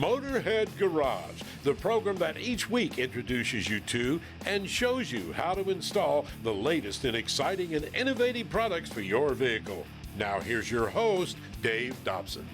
Motorhead Garage, the program that each week introduces you to and shows you how to install the latest in exciting and innovative products for your vehicle. Now here's your host, Dave Dobson.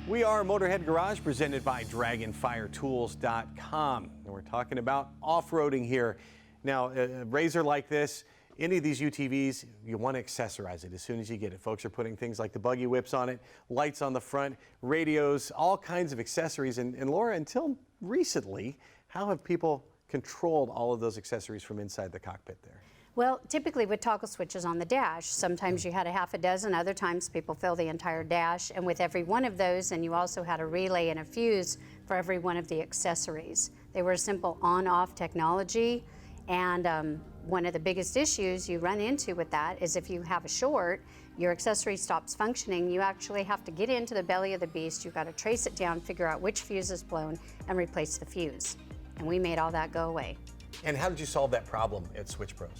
We are Motorhead Garage, presented by DragonFireTools.com, and we're talking about off-roading here. Now, a razor like this, any of these UTVs, you want to accessorize it as soon as you get it. Folks are putting things like the buggy whips on it, lights on the front, radios, all kinds of accessories. And Laura, until recently, how have people controlled all of those accessories from inside the cockpit there? Well, typically with toggle switches on the dash, sometimes you had a half a dozen, other times people fill the entire dash, and with every one of those, and you also had a relay and a fuse for every one of the accessories. They were a simple on-off technology, and one of the biggest issues you run into with that is if you have a short, your accessory stops functioning, you actually have to get into the belly of the beast, you've got to trace it down, figure out which fuse is blown, and replace the fuse. And we made all that go away. And how did you solve that problem at Switch Pros?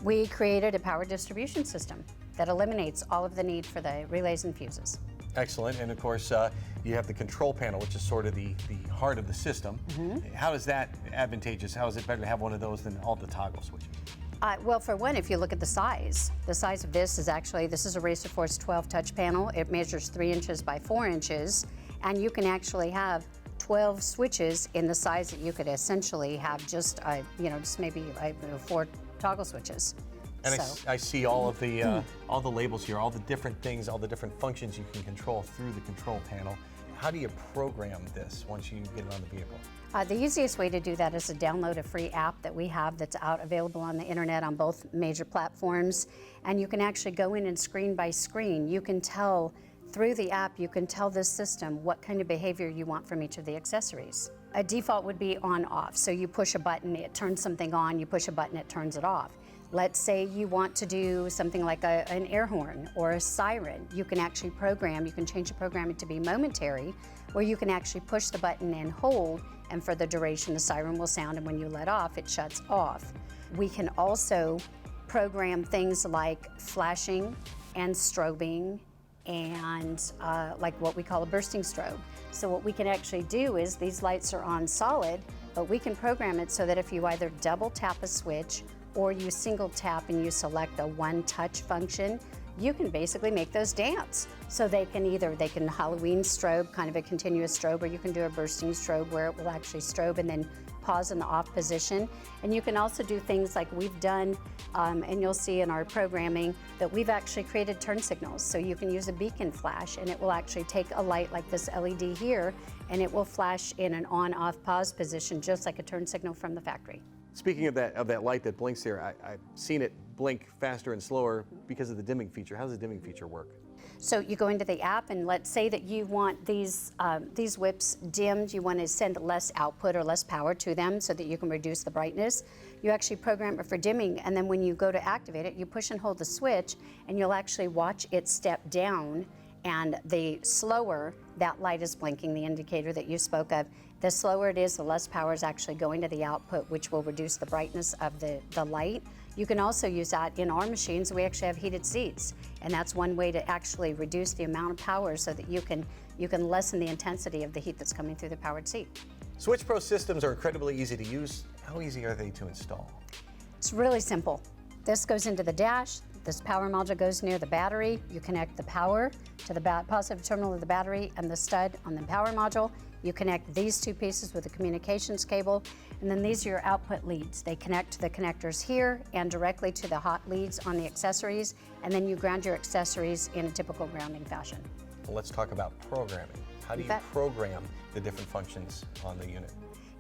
We created a power distribution system that eliminates all of the need for the relays and fuses. Excellent. And of course, you have the control panel, which is sort of the heart of the system. Mm-hmm. How is that advantageous? How is it better to have one of those than all the toggle switches? Well, for one, if you look at the size of this is actually, this is a Racer Force 12 touch panel. It measures 3 inches by 4 inches, and you can actually have 12 switches in the size that you could essentially have just, just maybe 4 toggle switches. And so. I see all of the labels here, all the different things, all the different functions you can control through the control panel. How do you program this once you get it on the vehicle? The easiest way to do that is to download a free app that we have that's available on the internet on both major platforms. And you can actually go in and screen by screen. You can tell, through the app, you can tell this system what kind of behavior you want from each of the accessories. A default would be on-off. So you push a button, it turns something on, you push a button, it turns it off. Let's say you want to do something like an air horn or a siren. You can actually program, you can change the programming to be momentary, where you can actually push the button and hold, and for the duration the siren will sound, and when you let off, it shuts off. We can also program things like flashing and strobing and like what we call a bursting strobe. So what we can actually do is these lights are on solid, but we can program it so that if you either double tap a switch or you single tap and you select a one-touch function, you can basically make those dance. So they can Halloween strobe, kind of a continuous strobe, or you can do a bursting strobe where it will actually strobe and then pause in the off position. And you can also do things like we've done, and you'll see in our programming that we've actually created turn signals. So you can use a beacon flash and it will actually take a light like this LED here and it will flash in an on-off pause position just like a turn signal from the factory. Speaking of that light that blinks there, I've seen it blink faster and slower because of the dimming feature. How does the dimming feature work? So you go into the app and let's say that you want these whips dimmed, you want to send less output or less power to them so that you can reduce the brightness. You actually program it for dimming, and then when you go to activate it, you push and hold the switch and you'll actually watch it step down, and the slower that light is blinking, the indicator that you spoke of, the slower it is, the less power is actually going to the output, which will reduce the brightness of the light. You can also use that in our machines. We actually have heated seats, and that's one way to actually reduce the amount of power so that you can lessen the intensity of the heat that's coming through the powered seat. Switch Pro systems are incredibly easy to use. How easy are they to install? It's really simple. This goes into the dash. This power module goes near the battery. You connect the power to the positive terminal of the battery and the stud on the power module. You connect these two pieces with a communications cable, and then these are your output leads. They connect to the connectors here and directly to the hot leads on the accessories, and then you ground your accessories in a typical grounding fashion. Well, let's talk about programming. How do you program the different functions on the unit?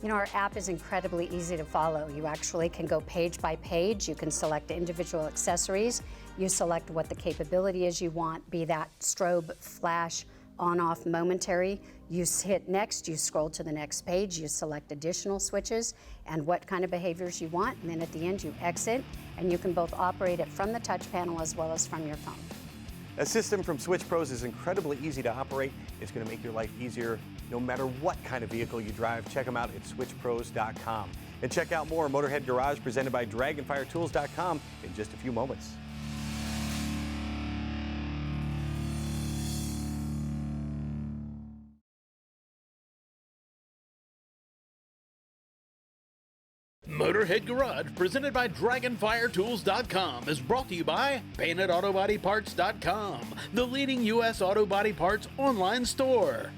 You know, our app is incredibly easy to follow. You actually can go page by page. You can select individual accessories. You select what the capability is you want, be that strobe, flash, on-off, momentary. You hit next, you scroll to the next page, you select additional switches and what kind of behaviors you want, and then at the end you exit, and you can both operate it from the touch panel as well as from your phone. A system from Switch Pros is incredibly easy to operate. It's going to make your life easier no matter what kind of vehicle you drive. Check them out at switchpros.com. And check out more Motorhead Garage presented by DragonFireTools.com in just a few moments. Motorhead Garage, presented by DragonFireTools.com, is brought to you by PaintedAutoBodyParts.com, the leading U.S. auto body parts online store.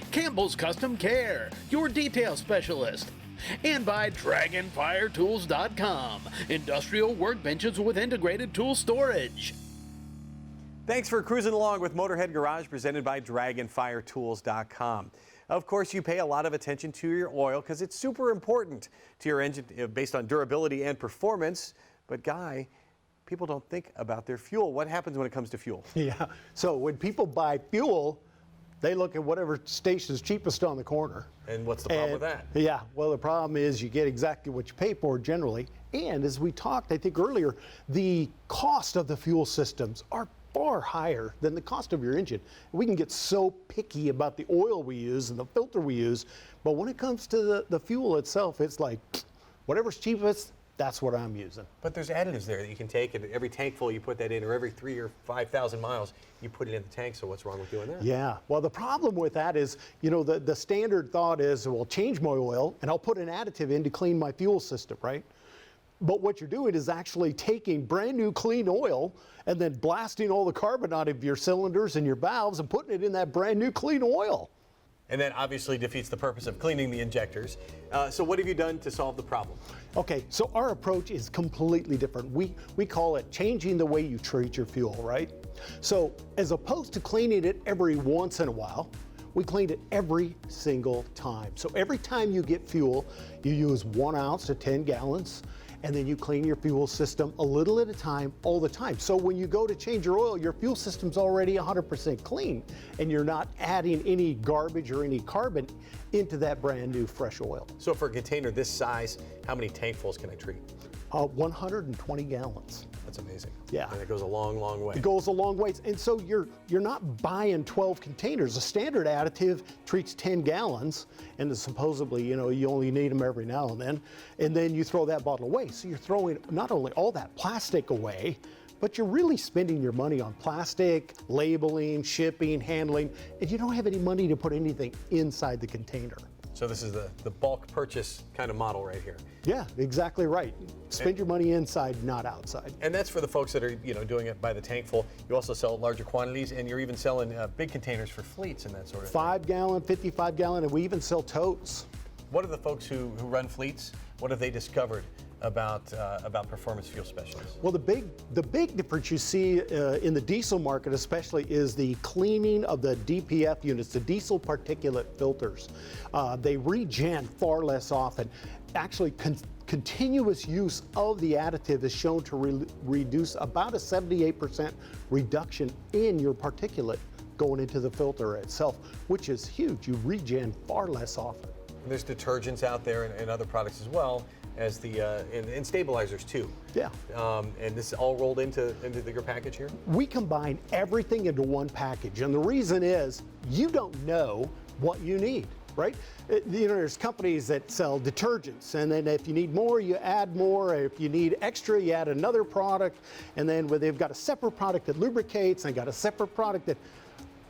Campbell's Custom Care, your detail specialist. And by DragonFireTools.com, industrial workbenches with integrated tool storage. Thanks for cruising along with Motorhead Garage, presented by DragonFireTools.com. Of course, you pay a lot of attention to your oil because it's super important to your engine based on durability and performance. But Guy, people don't think about their fuel. What happens when it comes to fuel? Yeah, so when people buy fuel, they look at whatever station's cheapest on the corner. And what's the problem with that? Yeah, well, the problem is you get exactly what you pay for generally. And as we talked, I think earlier, the cost of the fuel systems are far higher than the cost of your engine. We can get so picky about the oil we use and the filter we use, but when it comes to the fuel itself, it's like, whatever's cheapest, that's what I'm using. But there's additives there that you can take, and every tank full you put that in, or every 3,000 or 5,000 miles, you put it in the tank, so what's wrong with doing that? Yeah, well, the problem with that is, you know, the standard thought is, well, change my oil, and I'll put an additive in to clean my fuel system, right? But what you're doing is actually taking brand new clean oil and then blasting all the carbon out of your cylinders and your valves and putting it in that brand new clean oil. And that obviously defeats the purpose of cleaning the injectors. So what have you done to solve the problem? Okay, so our approach is completely different. We call it changing the way you treat your fuel, right? So as opposed to cleaning it every once in a while, we clean it every single time. So every time you get fuel, you use 1 ounce to 10 gallons. And then you clean your fuel system a little at a time, all the time. So when you go to change your oil, your fuel system's already 100% clean, and you're not adding any garbage or any carbon into that brand new fresh oil. So for a container this size, how many tankfuls can I treat? 120 gallons. That's amazing. Yeah. And it goes a long, long way. It goes a long ways. And so you're not buying 12 containers. A standard additive treats 10 gallons, and supposedly, you know, you only need them every now and then you throw that bottle away. So you're throwing not only all that plastic away, but you're really spending your money on plastic, labeling, shipping, handling, and you don't have any money to put anything inside the container. So this is the bulk purchase kind of model right here. Yeah, exactly right. Spend your money inside, not outside. And that's for the folks that are, you know, doing it by the tankful. You also sell larger quantities, and you're even selling big containers for fleets and that sort of thing. 5 gallon, 55 gallon, and we even sell totes. What are the folks who run fleets? What have they discovered about performance fuel specialists? Well, the big difference you see in the diesel market especially is the cleaning of the DPF units, the diesel particulate filters. They regen far less often. Actually, continuous use of the additive is shown to reduce about a 78% reduction in your particulate going into the filter itself, which is huge. You regen far less often. And there's detergents out there and other products as well as the and stabilizers too. Yeah. And this is all rolled into your package here? We combine everything into one package, and the reason is you don't know what you need, right? You know, there's companies that sell detergents, and then if you need more, you add more. If you need extra, you add another product, and then they've got a separate product that lubricates, and got a separate product that.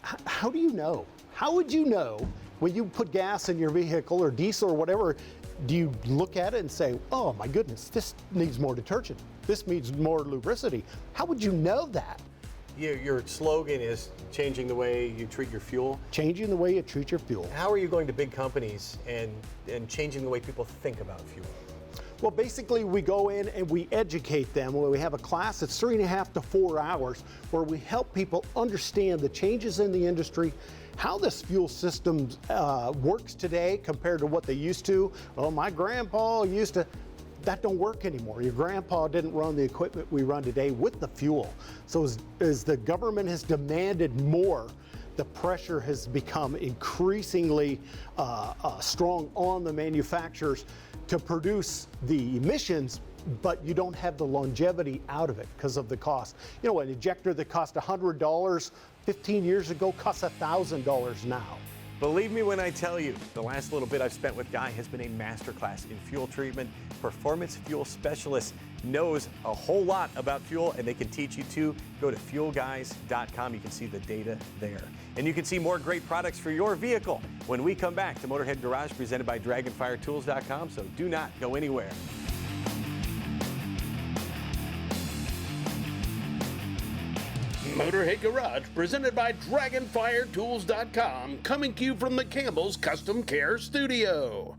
How do you know? How would you know when you put gas in your vehicle or diesel or whatever? Do you look at it and say, oh my goodness, this needs more detergent, this needs more lubricity? How would you know that? Your slogan is changing the way you treat your fuel. Changing the way you treat your fuel. How are you going to big companies and changing the way people think about fuel? Well, basically, we go in and we educate them. We have a class that's 3.5 to 4 hours where we help people understand the changes in the industry, how this fuel system works today compared to what they used to. Oh, my grandpa used to. That don't work anymore. Your grandpa didn't run the equipment we run today with the fuel. So as the government has demanded more, the pressure has become increasingly strong on the manufacturers to produce the emissions, but you don't have the longevity out of it because of the cost. You know, an injector that cost $100 15 years ago costs $1,000 now. Believe me when I tell you, the last little bit I've spent with Guy has been a masterclass in fuel treatment. Performance Fuel Specialist knows a whole lot about fuel, and they can teach you too. Go to fuelguys.com. You can see the data there. And you can see more great products for your vehicle when we come back to Motorhead Garage, presented by DragonFireTools.com, so do not go anywhere. Motorhead Garage, presented by DragonFireTools.com, coming to you from the Campbell's Custom Care Studio.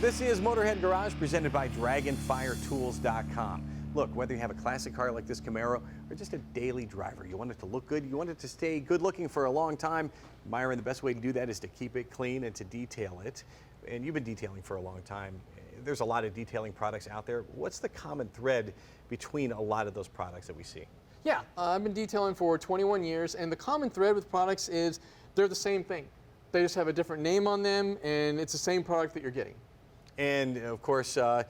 This is Motorhead Garage, presented by DragonFireTools.com. Look, whether you have a classic car like this Camaro or just a daily driver, you want it to look good, you want it to stay good looking for a long time, Myron, the best way to do that is to keep it clean and to detail it. And you've been detailing for a long time. There's a lot of detailing products out there. What's the common thread between a lot of those products that we see? Yeah, I've been detailing for 21 years, and the common thread with products is they're the same thing. They just have a different name on them, and it's the same product that you're getting. And of course, the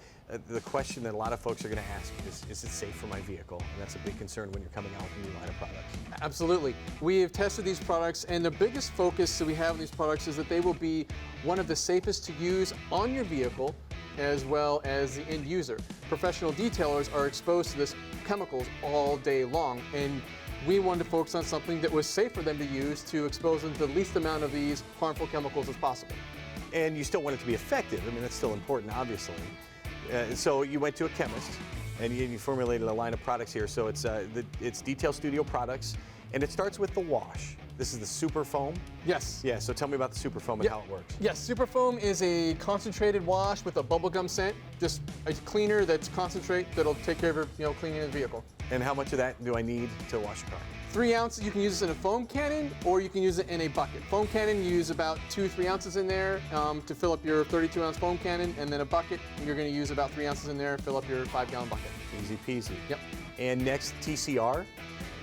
question that a lot of folks are going to ask is it safe for my vehicle? And that's a big concern when you're coming out with a new line of products. Absolutely. We have tested these products, and the biggest focus that we have on these products is that they will be one of the safest to use on your vehicle as well as the end user. Professional detailers are exposed to this chemicals all day long, and we wanted to focus on something that was safe for them to use to expose them to the least amount of these harmful chemicals as possible. And you still want it to be effective. I mean, that's still important, obviously. So you went to a chemist, and you formulated a line of products here. So it's Detail Studio products, and it starts with the wash. This is the Super Foam? Yes. Yeah, so tell me about the Super Foam and how it works. Yes, Super Foam is a concentrated wash with a bubblegum scent, just a cleaner that's concentrate that'll take care of your, cleaning the vehicle. And how much of that do I need to wash a car? 3 ounces. You can use this in a foam cannon, or you can use it in a bucket. Foam cannon, you use about 2-3 ounces in there to fill up your 32-ounce foam cannon, and then a bucket, you're going to use about 3 ounces in there, fill up your 5-gallon bucket. Easy peasy. Yep. And next, TCR?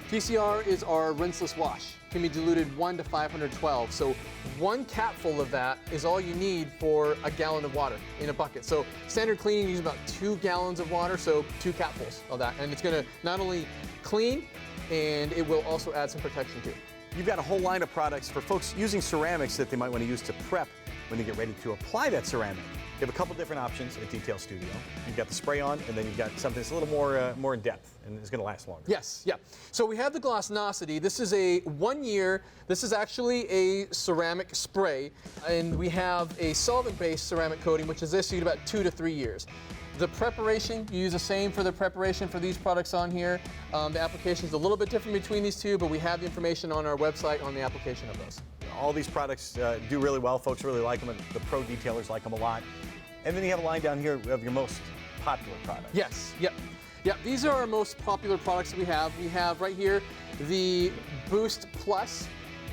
TCR is our rinseless wash. Can be diluted 1 to 512. So 1 capful of that is all you need for a gallon of water in a bucket. So standard cleaning, you use about 2 gallons of water, so 2 capfuls of that. And it's going to not only clean, and it will also add some protection too. You've got a whole line of products for folks using ceramics that they might want to use to prep when they get ready to apply that ceramic. You have a couple different options at Detail Studio. You've got the spray on, and then you've got something that's a little more in depth, and it's going to last longer. Yes, yeah. So we have the Glossinosity. This is a 1 year. This is actually a ceramic spray, and we have a solvent-based ceramic coating, which is issued about 2 to 3 years. The preparation, you use the same for the preparation for these products on here. The application is a little bit different between these two, but we have the information on our website on the application of those. All these products do really well. Folks really like them, and the pro detailers like them a lot. And then you have a line down here of your most popular products. Yes, yep. Yep, these are our most popular products that we have. We have right here the Boost Plus.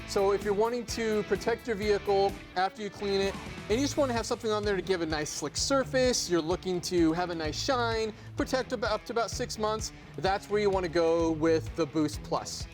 So if you're wanting to protect your vehicle after you clean it, and you just want to have something on there to give a nice slick surface, you're looking to have a nice shine, protect up to about 6 months, that's where you want to go with the Boost Plus.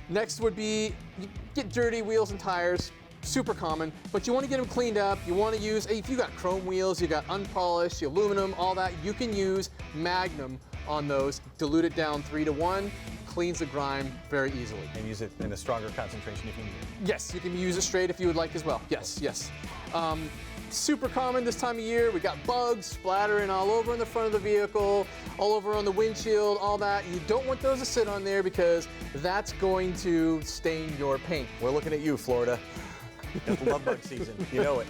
Next would be, you get dirty wheels and tires, super common, but you want to get them cleaned up. You want to use, if you got chrome wheels, you got unpolished, aluminum, all that, you can use Magnum on those, dilute it down 3 to 1, cleans the grime very easily. And use it in a stronger concentration if you need it. Yes, you can use it straight if you would like as well. Yes, yes. Super common this time of year. We got bugs splattering all over in the front of the vehicle, all over on the windshield, all that. You don't want those to sit on there because that's going to stain your paint. We're looking at you, Florida. It's love bug season, you know it.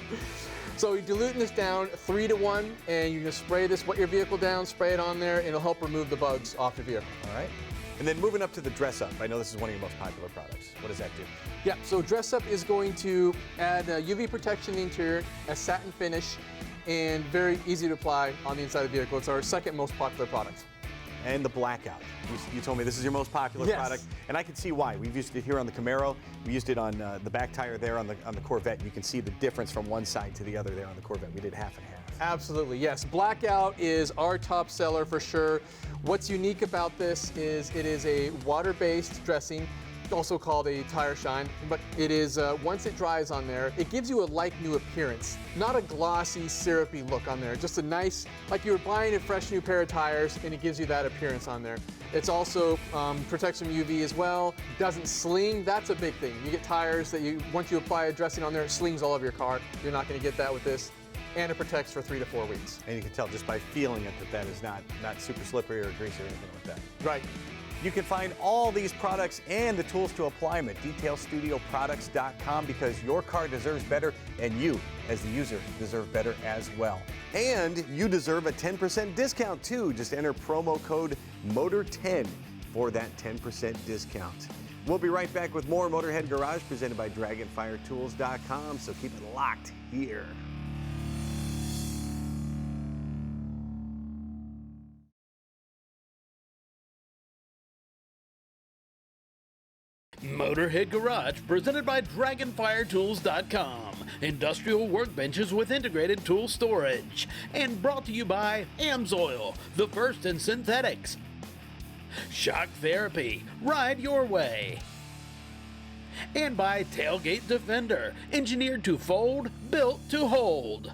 So you're diluting this down 3 to 1, and you can spray this, wet your vehicle down, spray it on there, and it'll help remove the bugs off your vehicle. All right. And then moving up to the Dress Up. I know this is one of your most popular products. What does that do? Yeah, so Dress Up is going to add UV protection in the interior, a satin finish, and very easy to apply on the inside of the vehicle. It's our second most popular product. And the Blackout. You told me this is your most popular product, and I can see why. We've used it here on the Camaro. We used it on the back tire there on the Corvette. And you can see the difference from one side to the other there on the Corvette. We did half and half. Absolutely, yes. Blackout is our top seller for sure. What's unique about this is it is a water-based dressing, also called a tire shine, but it is, once it dries on there, it gives you a like new appearance. Not a glossy, syrupy look on there, just a nice, like you were buying a fresh new pair of tires, and it gives you that appearance on there. It's also protects from UV as well, doesn't sling, that's a big thing. You get tires that once you apply a dressing on there, it slings all over your car. You're not gonna get that with this. And it protects for 3 to 4 weeks. And you can tell just by feeling it that is not super slippery or greasy or anything like that. Right. You can find all these products and the tools to apply them at detailstudioproducts.com, because your car deserves better, and you, as the user, deserve better as well. And you deserve a 10% discount too. Just enter promo code MOTOR10 for that 10% discount. We'll be right back with more Motorhead Garage presented by DragonFireTools.com, so keep it locked here. Motorhead Garage, presented by DragonFireTools.com. Industrial workbenches with integrated tool storage. And brought to you by AMSOIL, the first in synthetics. Shock Therapy, ride your way. And by Tailgate Defender, engineered to fold, built to hold.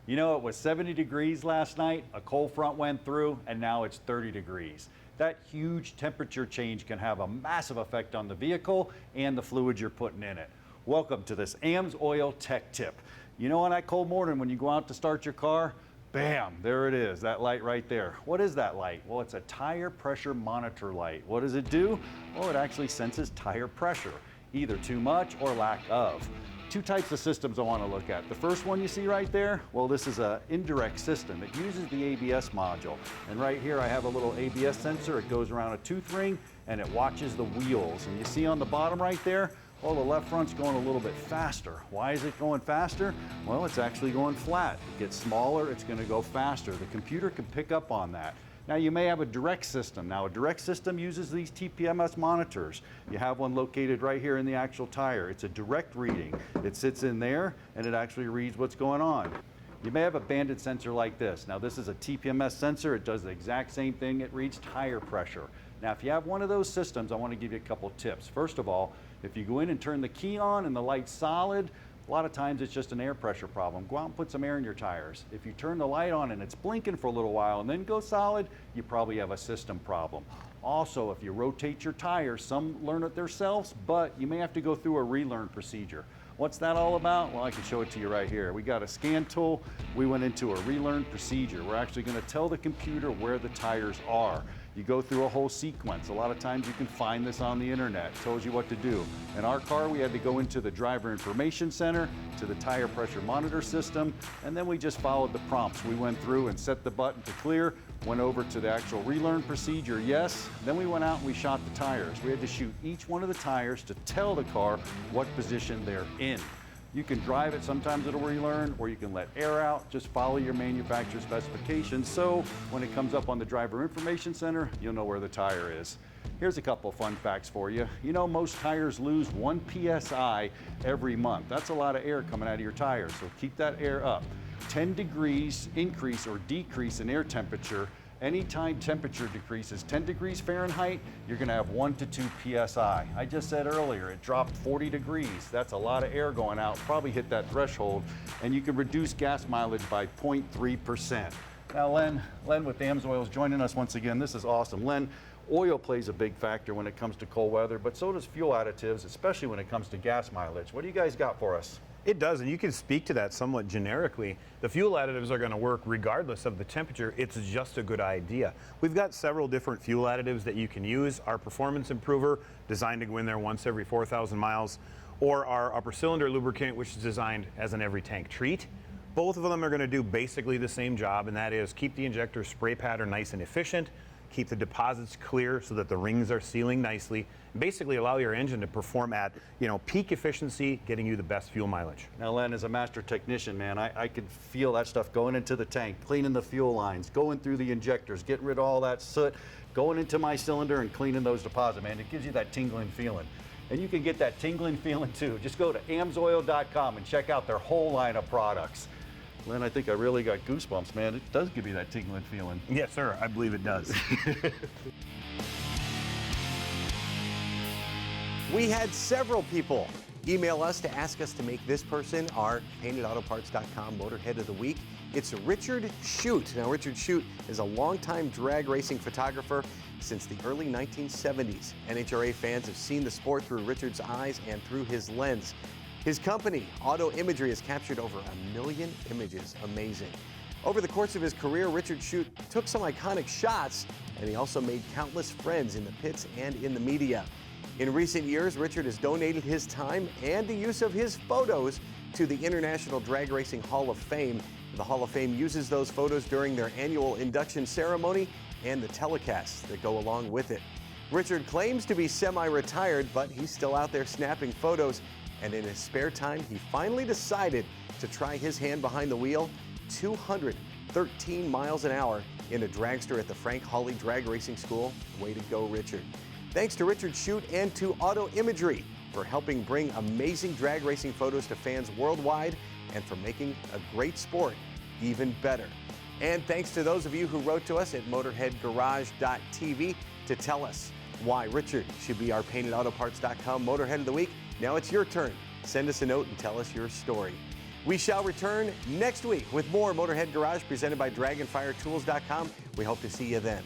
You know, it was 70 degrees last night, a cold front went through, and now it's 30 degrees. That huge temperature change can have a massive effect on the vehicle and the fluid you're putting in it. Welcome to this AMSOIL Tech Tip. You know, on that cold morning when you go out to start your car, bam, there it is, that light right there. What is that light? Well, it's a tire pressure monitor light. What does it do? Well, it actually senses tire pressure, either too much or lack of. Two types of systems I want to look at. The first one you see right there, well, this is an indirect system. It uses the ABS module. And right here I have a little ABS sensor. It goes around a tooth ring and it watches the wheels. And you see on the bottom right there, well, the left front's going a little bit faster. Why is it going faster? Well, it's actually going flat. It gets smaller, it's going to go faster. The computer can pick up on that. Now, you may have a direct system. Now, a direct system uses these TPMS monitors. You have one located right here in the actual tire. It's a direct reading. It sits in there, and it actually reads what's going on. You may have a banded sensor like this. Now, this is a TPMS sensor. It does the exact same thing. It reads tire pressure. Now, if you have one of those systems, I want to give you a couple tips. First of all, if you go in and turn the key on and the light's solid, a lot of times it's just an air pressure problem. Go out and put some air in your tires. If you turn the light on and it's blinking for a little while and then go solid, you probably have a system problem. Also, if you rotate your tires, some learn it themselves, but you may have to go through a relearn procedure. What's that all about? Well, I can show it to you right here. We got a scan tool. We went into a relearn procedure. We're actually going to tell the computer where the tires are. You go through a whole sequence. A lot of times you can find this on the internet. It tells you what to do. In our car, we had to go into the driver information center, to the tire pressure monitor system, and then we just followed the prompts. We went through and set the button to clear, went over to the actual relearn procedure, yes. Then we went out and we shot the tires. We had to shoot each one of the tires to tell the car what position they're in. You can drive it, sometimes it'll relearn, or you can let air out. Just follow your manufacturer specifications, so when it comes up on the driver information center, you'll know where the tire is. Here's a couple fun facts for you. You know, most tires lose 1 PSI every month. That's a lot of air coming out of your tires, so keep that air up. 10 degrees increase or decrease in air temperature. Anytime temperature decreases 10 degrees Fahrenheit, you're going to have 1 to 2 PSI. I just said earlier, it dropped 40 degrees. That's a lot of air going out, probably hit that threshold, and you can reduce gas mileage by 0.3%. Now, Len with AMSOIL is joining us once again. This is awesome. Len, oil plays a big factor when it comes to cold weather, but so does fuel additives, especially when it comes to gas mileage. What do you guys got for us? It does, and you can speak to that somewhat generically. The fuel additives are going to work regardless of the temperature. It's just a good idea. We've got several different fuel additives that you can use. Our performance improver, designed to go in there once every 4,000 miles, or our upper cylinder lubricant, which is designed as an every tank treat. Both of them are going to do basically the same job, and that is keep the injector spray pattern nice and efficient, keep the deposits clear so that the rings are sealing nicely, and basically allow your engine to perform at, peak efficiency, getting you the best fuel mileage. Now, Len, as a master technician, man, I could feel that stuff going into the tank, cleaning the fuel lines, going through the injectors, getting rid of all that soot, going into my cylinder and cleaning those deposits, man. It gives you that tingling feeling. And you can get that tingling feeling too. Just go to amsoil.com and check out their whole line of products. Len, I think I really got goosebumps, man. It does give you that tingling feeling. Yes, sir. I believe it does. We had several people email us to ask us to make this person our paintedautoparts.com Motorhead of the Week. It's Richard Shute. Now, Richard Shute is a longtime drag racing photographer since the early 1970s. NHRA fans have seen the sport through Richard's eyes and through his lens. His company, Auto Imagery, has captured over 1 million images. Amazing. Over the course of his career, Richard Shute took some iconic shots, and he also made countless friends in the pits and in the media. In recent years, Richard has donated his time and the use of his photos to the International Drag Racing Hall of Fame. The Hall of Fame uses those photos during their annual induction ceremony and the telecasts that go along with it. Richard claims to be semi-retired, but he's still out there snapping photos, and in his spare time, he finally decided to try his hand behind the wheel, 213 miles an hour in a dragster at the Frank Hawley Drag Racing School. Way to go, Richard. Thanks to Richard Shute and to Auto Imagery for helping bring amazing drag racing photos to fans worldwide and for making a great sport even better. And thanks to those of you who wrote to us at MotorheadGarage.tv to tell us why Richard should be our PaintedAutoParts.com Motorhead of the Week. Now it's your turn. Send us a note and tell us your story. We shall return next week with more Motorhead Garage presented by DragonFireTools.com. We hope to see you then.